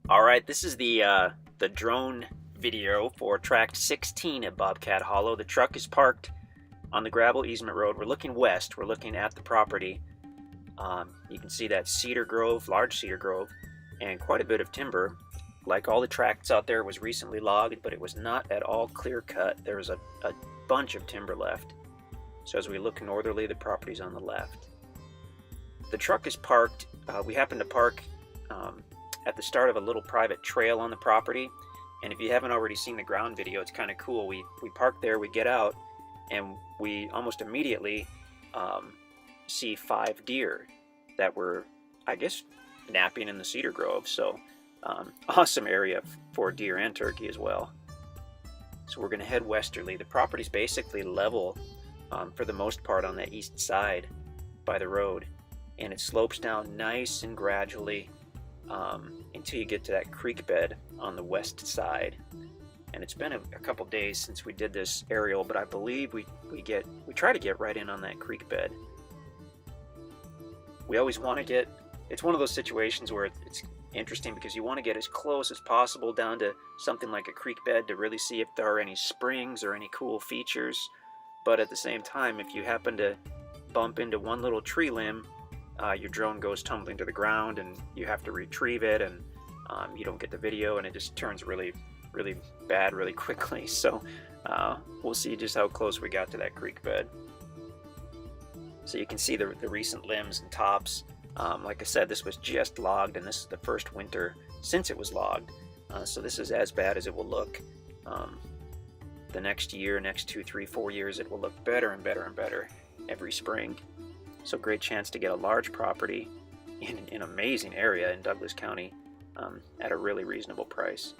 All right, this is the drone video for tract 16 at Bobcat Hollow. The truck is parked on the gravel easement road. We're looking west. We're looking at the property. You can see that cedar grove, large cedar grove, and quite a bit of timber. Like all the tracts out there, was recently logged, but it was not at all clear cut. There was a bunch of timber left. So as we look northerly, the property's on the left. The truck is parked. We happen to park at the start of a little private trail on the property, and if you haven't already seen the ground video, it's kind of cool. We park there, we get out, and we almost immediately see 5 deer that were, I guess, napping in the cedar grove. So awesome area for deer and turkey as well. So we're going to head westerly. The property's basically level for the most part on the east side by the road, and it slopes down nice and gradually until you get to that creek bed on the west side. And it's been a couple days since we did this aerial, but I believe we try to get right in on that creek bed. We always want to get, it's one of those situations where it's interesting because you want to get as close as possible down to something like a creek bed to really see if there are any springs or any cool features. But at the same time, if you happen to bump into one little tree limb, your drone goes tumbling to the ground and you have to retrieve it, and you don't get the video, and it just turns really bad really quickly. So we'll see just how close we got to that creek bed. So you can see the recent limbs and tops. Like I said, this was just logged, and this is the first winter since it was logged. So this is as bad as it will look. The next year, next 2, 3, 4 years, it will look better and better and better every spring. So great chance to get a large property in an amazing area in Douglas County at a really reasonable price.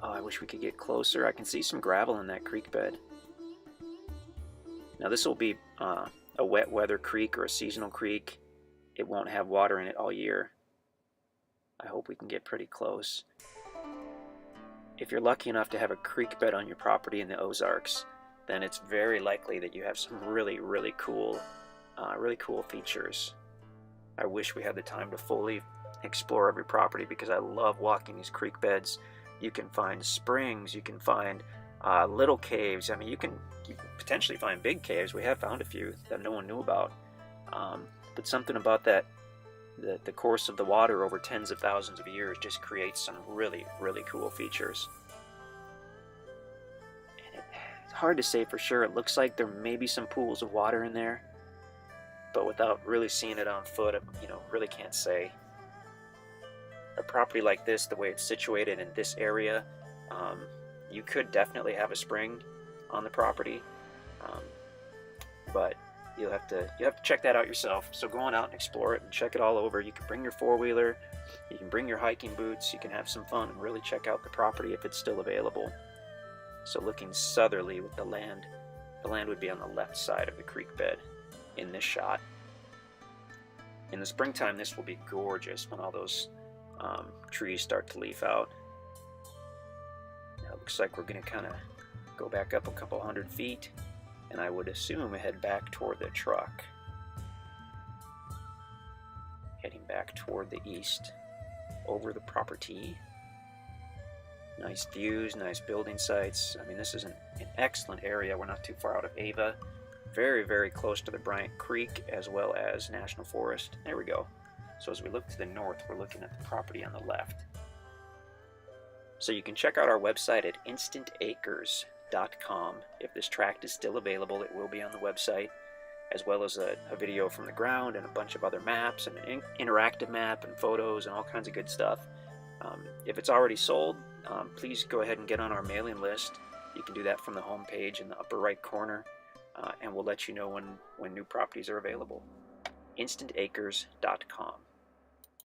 Oh, I wish we could get closer. I can see some gravel in that creek bed. Now this will be a wet weather creek or a seasonal creek. It won't have water in it all year. I hope we can get pretty close. If you're lucky enough to have a creek bed on your property in the Ozarks, then it's very likely that you have some really cool features. I wish we had the time to fully explore every property because I love walking these creek beds. You can find springs, you can find little caves. I mean, you can potentially find big caves. We have found a few that no one knew about. But something about that, the course of the water over tens of thousands of years just creates some really cool features. And it's hard to say for sure. It looks like there may be some pools of water in there, but without really seeing it on foot, really can't say. A property like this, the way it's situated in this area, you could definitely have a spring on the property, but you'll have to check that out yourself. So go on out and explore it and check it all over. You can bring your four-wheeler, you can bring your hiking boots, you can have some fun and really check out the property if it's still available. So looking southerly with the land would be on the left side of the creek bed in this shot. In the springtime, this will be gorgeous when all those trees start to leaf out. Now it looks like we're going to kind of go back up a couple hundred feet, and I would assume head back toward the truck. Heading back toward the east, over the property. Nice views, nice building sites. I mean, this is an excellent area. We're not too far out of Ava. Very close to the Bryant Creek as well as National Forest. There we go. So as we look to the north, we're looking at the property on the left. So you can check out our website at InstantAcres.com. If this tract is still available, it will be on the website, as well as a video from the ground and a bunch of other maps and an interactive map and photos and all kinds of good stuff. If it's already sold, please go ahead and get on our mailing list. You can do that from the home page in the upper right corner, and we'll let you know when new properties are available. InstantAcres.com.